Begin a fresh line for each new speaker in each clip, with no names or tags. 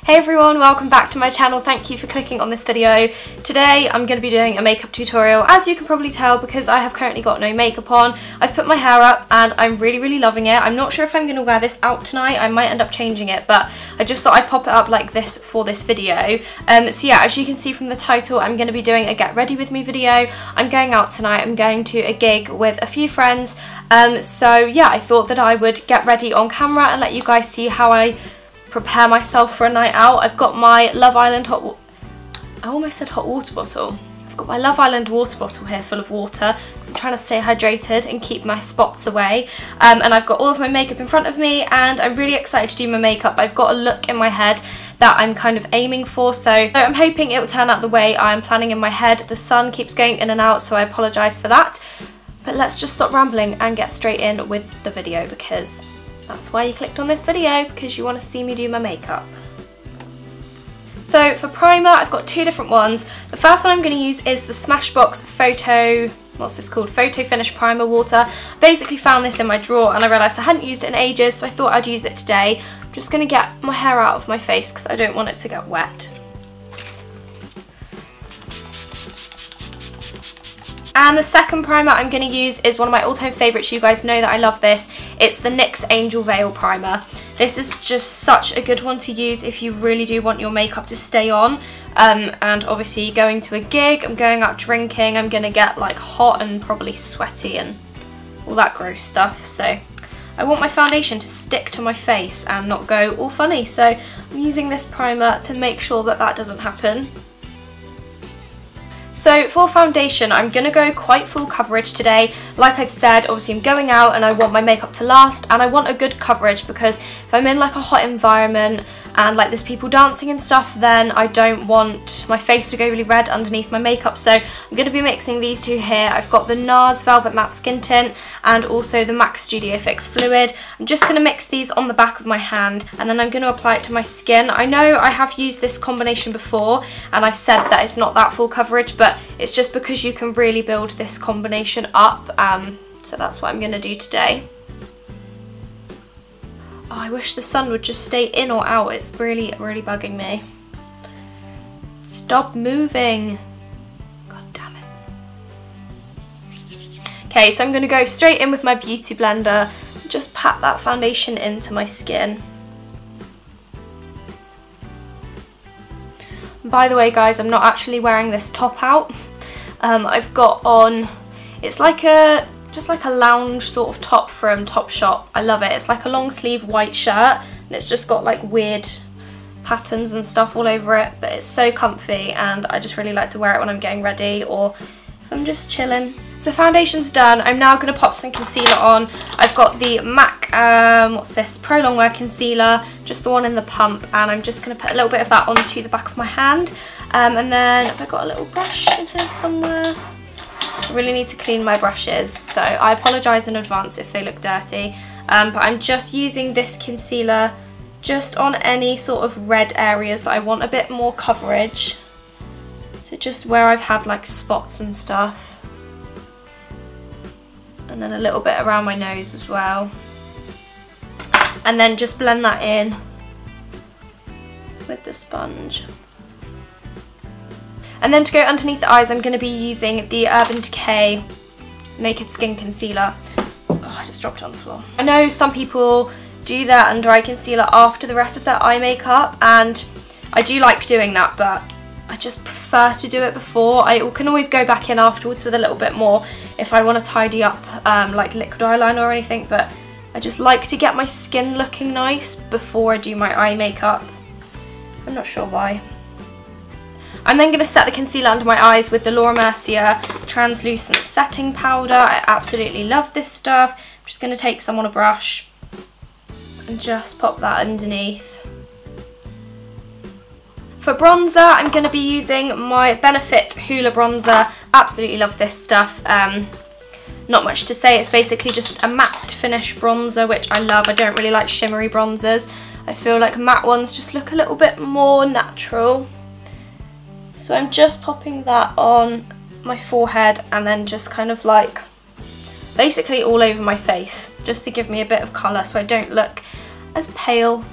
Hey everyone, welcome back to my channel. Thank you for clicking on this video. Today I'm going to be doing a makeup tutorial, as you can probably tell because I have currently got no makeup on. I've put my hair up and I'm really loving it. I'm not sure if I'm going to wear this out tonight. I might end up changing it, but I just thought I'd pop it up like this for this video. So yeah, as you can see from the title, I'm going to be doing a get ready with me video. I'm going out tonight. I'm going to a gig with a few friends. So yeah, I thought that I would get ready on camera and let you guys see how I prepare myself for a night out. I've got my Love Island I almost said hot water bottle. I've got my Love Island water bottle here full of water because I'm trying to stay hydrated and keep my spots away. And I've got all of my makeup in front of me and I'm really excited to do my makeup. I've got a look in my head that I'm kind of aiming for, so I'm hoping it will turn out the way I'm planning in my head. The sun keeps going in and out, so I apologise for that. But let's just stop rambling and get straight in with the video, because that's why you clicked on this video, because you want to see me do my makeup. So for primer, I've got two different ones. The first one I'm going to use is the Smashbox Photo Finish Primer Water. I basically found this in my drawer and I realised I hadn't used it in ages, so I thought I'd use it today. I'm just going to get my hair out of my face because I don't want it to get wet. And the second primer I'm going to use is one of my all-time favourites. You guys know that I love this. It's the NYX Angel Veil Primer. This is just such a good one to use if you really do want your makeup to stay on. And obviously going to a gig, I'm going out drinking, I'm going to get like hot and probably sweaty and all that gross stuff. So I want my foundation to stick to my face and not go all funny. So I'm using this primer to make sure that that doesn't happen. So for foundation, I'm going to go quite full coverage today. Like I've said, obviously I'm going out and I want my makeup to last and I want a good coverage, because if I'm in like a hot environment and like there's people dancing and stuff, then I don't want my face to go really red underneath my makeup. So I'm going to be mixing these two here. I've got the NARS Velvet Matte Skin Tint and also the MAC Studio Fix Fluid. I'm just going to mix these on the back of my hand and then I'm going to apply it to my skin. I know I have used this combination before and I've said that it's not that full coverage, but it's just because you can really build this combination up. So that's what I'm going to do today. Oh, I wish the sun would just stay in or out. It's really bugging me. Stop moving. God damn it. Okay, so I'm going to go straight in with my beauty blender and just pat that foundation into my skin. By the way guys, I'm not actually wearing this top out. I've got on, it's like just like a lounge sort of top from Topshop. I love it. It's like a long sleeve white shirt and it's just got like weird patterns and stuff all over it, but it's so comfy and I just really like to wear it when I'm getting ready or if I'm just chilling. So foundation's done. I'm now going to pop some concealer on. I've got the MAC, what's this, Prolongwear Concealer, just the one in the pump, and I'm just going to put a little bit of that onto the back of my hand. And then have I got a little brush in here somewhere? I really need to clean my brushes, so I apologise in advance if they look dirty. But I'm just using this concealer just on any sort of red areas that I want a bit more coverage. So just where I've had like spots and stuff. And then a little bit around my nose as well. And then just blend that in with the sponge. And then to go underneath the eyes, I'm going to be using the Urban Decay Naked Skin Concealer. Oh, I just dropped it on the floor. I know some people do their under eye concealer after the rest of their eye makeup, and I do like doing that, but I just prefer to do it before. I can always go back in afterwards with a little bit more if I want to tidy up like liquid eyeliner or anything, but I just like to get my skin looking nice before I do my eye makeup. I'm not sure why. I'm then going to set the concealer under my eyes with the Mercier Translucent Setting Powder. I absolutely love this stuff. I'm just going to take some on a brush and just pop that underneath. For bronzer, I'm going to be using my Benefit Hoola bronzer. Absolutely love this stuff. Not much to say, it's basically just a matte finish bronzer, which I love. I don't really like shimmery bronzers. I feel like matte ones just look a little bit more natural. So I'm just popping that on my forehead and then just kind of like basically all over my face, just to give me a bit of colour so I don't look as pale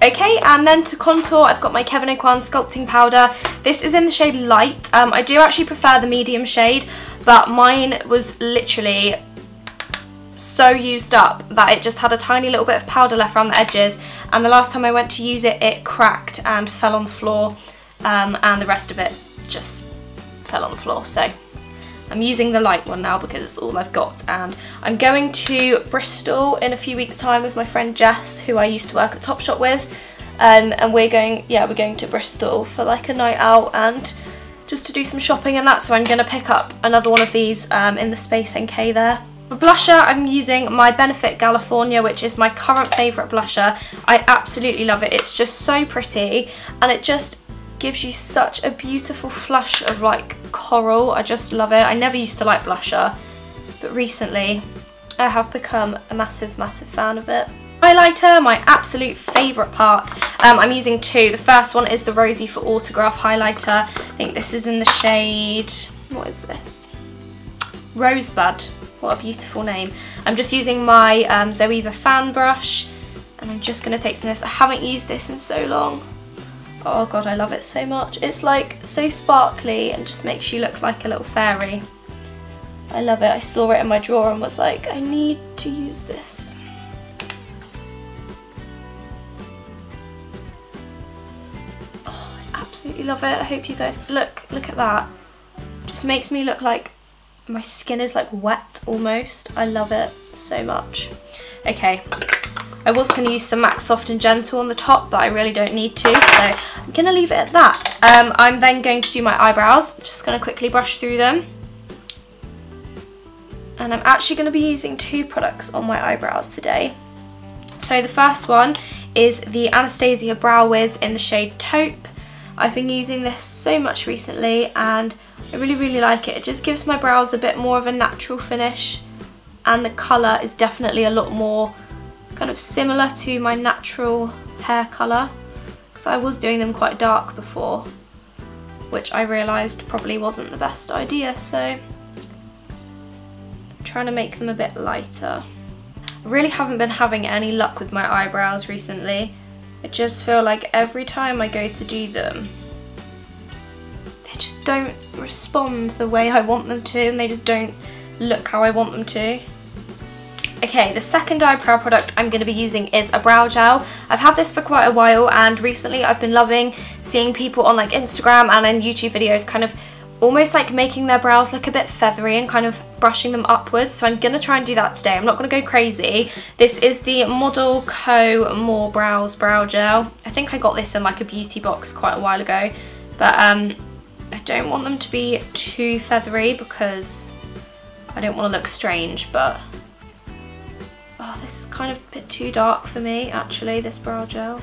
Okay, and then to contour, I've got my Kevyn Sculpting powder. This is in the shade Light. I do actually prefer the medium shade, but mine was literally so used up that it just had a tiny little bit of powder left around the edges, and the last time I went to use it, it cracked and fell on the floor, and the rest of it just fell on the floor. So I'm using the light one now because it's all I've got, and I'm going to Bristol in a few weeks' time with my friend Jess, who I used to work at Topshop with, and we're going to Bristol for like a night out and just to do some shopping and that, so I'm going to pick up another one of these in the Space NK there. For blusher, I'm using my Benefit California, which is my current favourite blusher. I absolutely love it. It's just so pretty, and it just gives you such a beautiful flush of like coral. I just love it. I never used to like blusher, but recently I have become a massive fan of it. Highlighter, my absolute favourite part. I'm using two. The first one is the Rosie for Autograph highlighter. I think this is in the shade, what is this? Rosebud. What a beautiful name. I'm just using my Zoeva fan brush, and I'm just going to take some of this. I haven't used this in so long. Oh god, I love it so much. It's like so sparkly and just makes you look like a little fairy. I love it. I saw it in my drawer and was like, I need to use this. Oh, I absolutely love it. I hope you guys look at that. Just makes me look like my skin is like wet almost. I love it so much. Okay, I was going to use some MAC Soft and Gentle on the top, but I really don't need to, so I'm going to leave it at that. I'm then going to do my eyebrows. I'm just going to quickly brush through them. And I'm actually going to be using two products on my eyebrows today. So the first one is the Anastasia Brow Wiz in the shade Taupe. I've been using this so much recently and I really like it. It just gives my brows a bit more of a natural finish, and the colour is definitely a lot more kind of similar to my natural hair colour, because I was doing them quite dark before, which I realised probably wasn't the best idea, so I'm trying to make them a bit lighter. I really haven't been having any luck with my eyebrows recently. I just feel like every time I go to do them, they just don't respond the way I want them to, and they just don't look how I want them to. Okay, the second eyebrow product I'm going to be using is a brow gel. I've had this for quite a while, and recently I've been loving seeing people on like Instagram and in YouTube videos kind of almost like making their brows look a bit feathery and kind of brushing them upwards, so I'm going to try and do that today. I'm not going to go crazy. This is the Model Co More Brows Brow Gel. I think I got this in like a beauty box quite a while ago, but I don't want them to be too feathery because I don't want to look strange, but oh, this is kind of a bit too dark for me actually, this brow gel.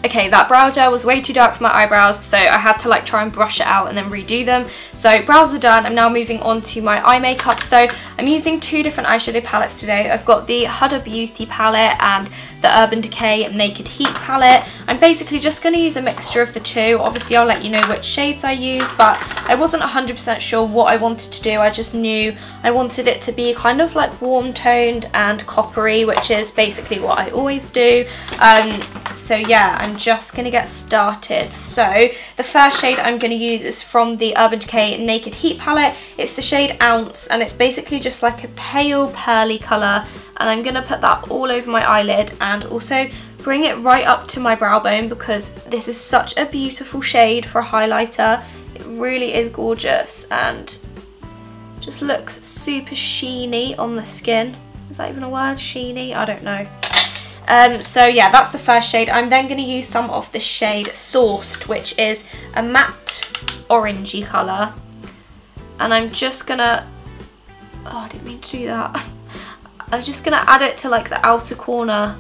Okay, that brow gel was way too dark for my eyebrows, so I had to like try and brush it out and then redo them. So brows are done. I'm now moving on to my eye makeup. So I'm using two different eyeshadow palettes today. I've got the Huda Beauty palette and the Urban Decay Naked Heat palette. I'm basically just going to use a mixture of the two. Obviously I'll let you know which shades I use, but I wasn't 100% sure what I wanted to do. I just knew I wanted it to be kind of like warm toned and coppery, which is basically what I always do. So yeah, I'm just going to get started. So the first shade I'm going to use is from the Urban Decay Naked Heat palette. It's the shade Ounce, and it's basically just like a pale pearly colour, and I'm going to put that all over my eyelid and also bring it right up to my brow bone, because this is such a beautiful shade for a highlighter. It really is gorgeous and just looks super sheeny on the skin. Is that even a word? Sheeny? I don't know. So yeah, that's the first shade. I'm then going to use some of the shade Sourced, which is a matte orangey colour. And I'm just going to... Oh, I didn't mean to do that. I'm just going to add it to like the outer corner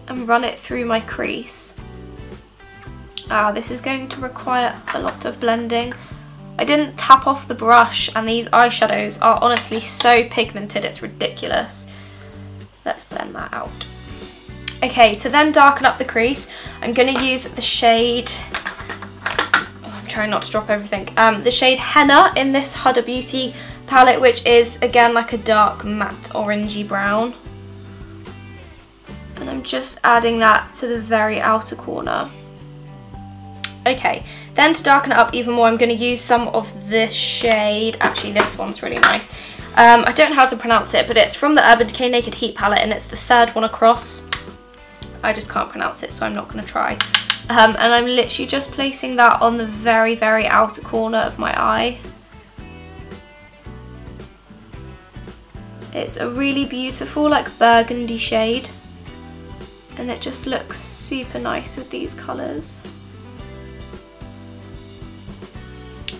and run it through my crease. This is going to require a lot of blending. I didn't tap off the brush, and these eyeshadows are honestly so pigmented, it's ridiculous. Let's blend that out. Okay, to then darken up the crease, I'm going to use the shade... Oh, I'm trying not to drop everything. The shade Henna in this Huda Beauty palette, which is again like a dark matte orangey brown. And And I'm just adding that to the very outer corner. Okay, then to darken it up even more, I'm going to use some of this shade. Actually, this one's really nice. I don't know how to pronounce it, but it's from the Urban Decay Naked Heat palette, and it's the third one across. I just can't pronounce it, so I'm not going to try. And I'm literally just placing that on the very, very outer corner of my eye. It's a really beautiful, like, burgundy shade. And it just looks super nice with these colours.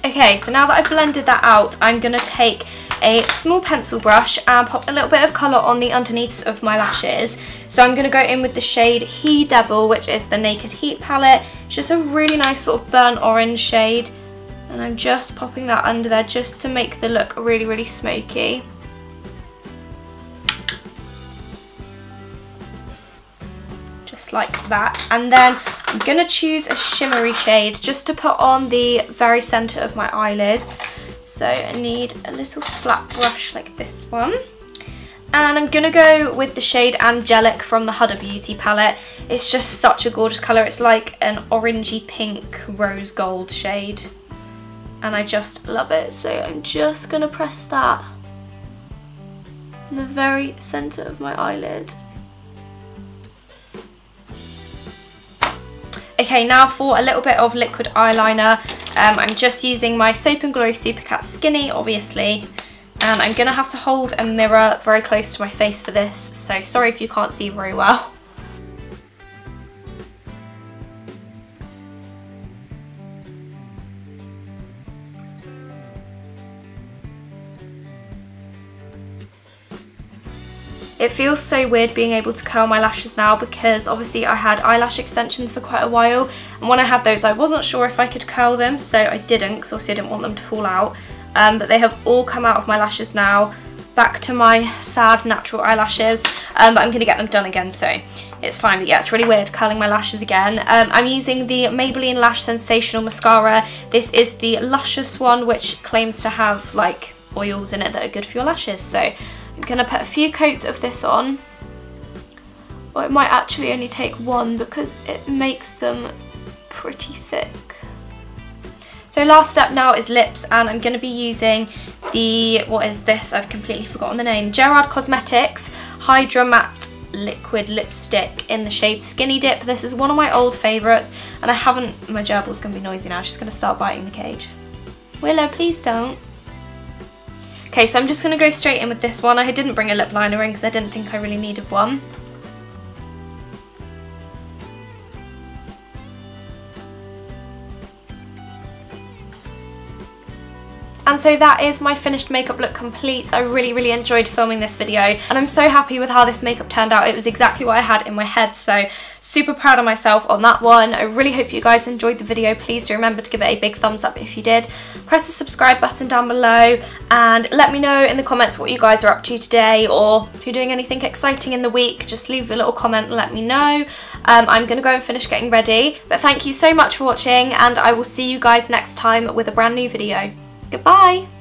Okay, so now that I've blended that out, I'm going to take a small pencil brush and pop a little bit of colour on the underneaths of my lashes. So I'm going to go in with the shade He Devil, which is the Naked Heat palette. It's just a really nice sort of burnt orange shade. And I'm just popping that under there just to make the look really, really smoky. Just like that. And then I'm going to choose a shimmery shade just to put on the very centre of my eyelids. So I need a little flat brush like this one. And I'm going to go with the shade Angelic from the Huda Beauty palette. It's just such a gorgeous colour. It's like an orangey pink rose gold shade. And I just love it. So I'm just going to press that in the very centre of my eyelid. Okay, now for a little bit of liquid eyeliner. I'm just using my Soap&Glory Supercat Skinny, obviously. And I'm going to have to hold a mirror very close to my face for this, so sorry if you can't see very well. It feels so weird being able to curl my lashes now because obviously I had eyelash extensions for quite a while, and when I had those I wasn't sure if I could curl them, so I didn't because obviously I didn't want them to fall out. But they have all come out of my lashes now, back to my sad natural eyelashes, but I'm going to get them done again, so it's fine. But yeah, it's really weird curling my lashes again. I'm using the Maybelline Lash Sensational Mascara. This is the Luscious one, which claims to have like oils in it that are good for your lashes, so I'm going to put a few coats of this on, or it might actually only take one because it makes them pretty thick. So last step now is lips, and I'm going to be using the, what is this? I've completely forgotten the name. Gerard Cosmetics Hydra Matte Liquid Lipstick in the shade Skinny Dip. This is one of my old favourites, and I haven't, my gerbil's going to be noisy now, she's going to start biting the cage. Willow, please don't. Okay, so I'm just going to go straight in with this one. I didn't bring a lip liner in because I didn't think I really needed one. And so that is my finished makeup look complete. I really, really enjoyed filming this video, and I'm so happy with how this makeup turned out. It was exactly what I had in my head, so super proud of myself on that one. I really hope you guys enjoyed the video. Please do remember to give it a big thumbs up if you did. Press the subscribe button down below and let me know in the comments what you guys are up to today, or if you're doing anything exciting in the week, just leave a little comment and let me know. I'm going to go and finish getting ready, but thank you so much for watching, and I will see you guys next time with a brand new video. Goodbye!